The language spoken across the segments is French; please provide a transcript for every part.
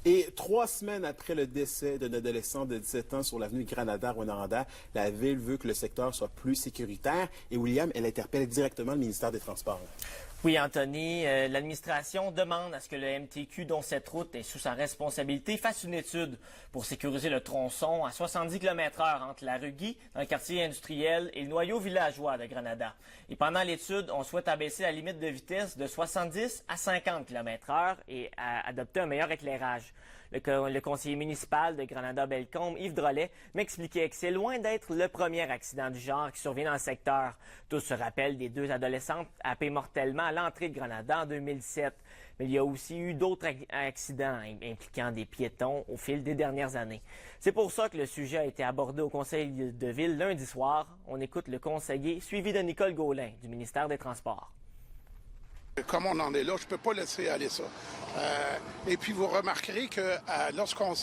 Et 3 semaines après le décès d'un adolescent de 17 ans sur l'avenue Granada, Rouyn-Noranda, la Ville veut que le secteur soit plus sécuritaire. Et William, elle interpelle directement le ministère des Transports. Oui, Anthony, l'administration demande à ce que le MTQ, dont cette route est sous sa responsabilité, fasse une étude pour sécuriser le tronçon à 70 km/h entre la rue Guy, dans le quartier industriel, et le noyau villageois de Granada. Et pendant l'étude, on souhaite abaisser la limite de vitesse de 70 à 50 km/h et adopter un meilleur éclairage. Le conseiller municipal de Granada-Bellecombe, Yves Drolet, m'expliquait que c'est loin d'être le premier accident du genre qui survient dans le secteur. Tous se rappellent des 2 adolescentes happées mortellement à l'entrée de Granada en 2007. Mais il y a aussi eu d'autres accidents impliquant des piétons au fil des dernières années. C'est pour ça que le sujet a été abordé au conseil de ville lundi soir. On écoute le conseiller, suivi de Nicole Gaulin, du ministère des Transports. Comme on en est là, je ne peux pas laisser aller ça. Et puis, vous remarquerez que lorsqu'on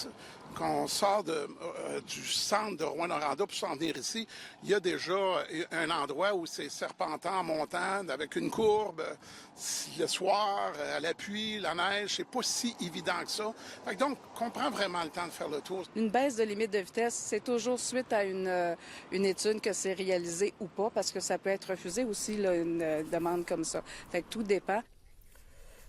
sort du centre de Rouyn-Noranda pour s'en venir ici, il y a déjà un endroit où c'est serpentant en montagne, avec une courbe. Le soir, à la pluie, la neige, c'est pas si évident que ça. Fait que donc, on prend vraiment le temps de faire le tour. Une baisse de limite de vitesse, c'est toujours suite à une étude que c'est réalisé ou pas, parce que ça peut être refusé aussi, là, une demande comme ça. Fait que tout dépend.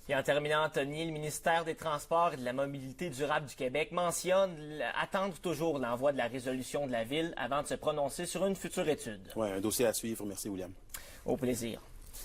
Et en terminant, Anthony, le ministère des Transports et de la Mobilité durable du Québec mentionne attendre toujours l'envoi de la résolution de la Ville avant de se prononcer sur une future étude. Oui, un dossier à suivre. Merci, William. Au plaisir.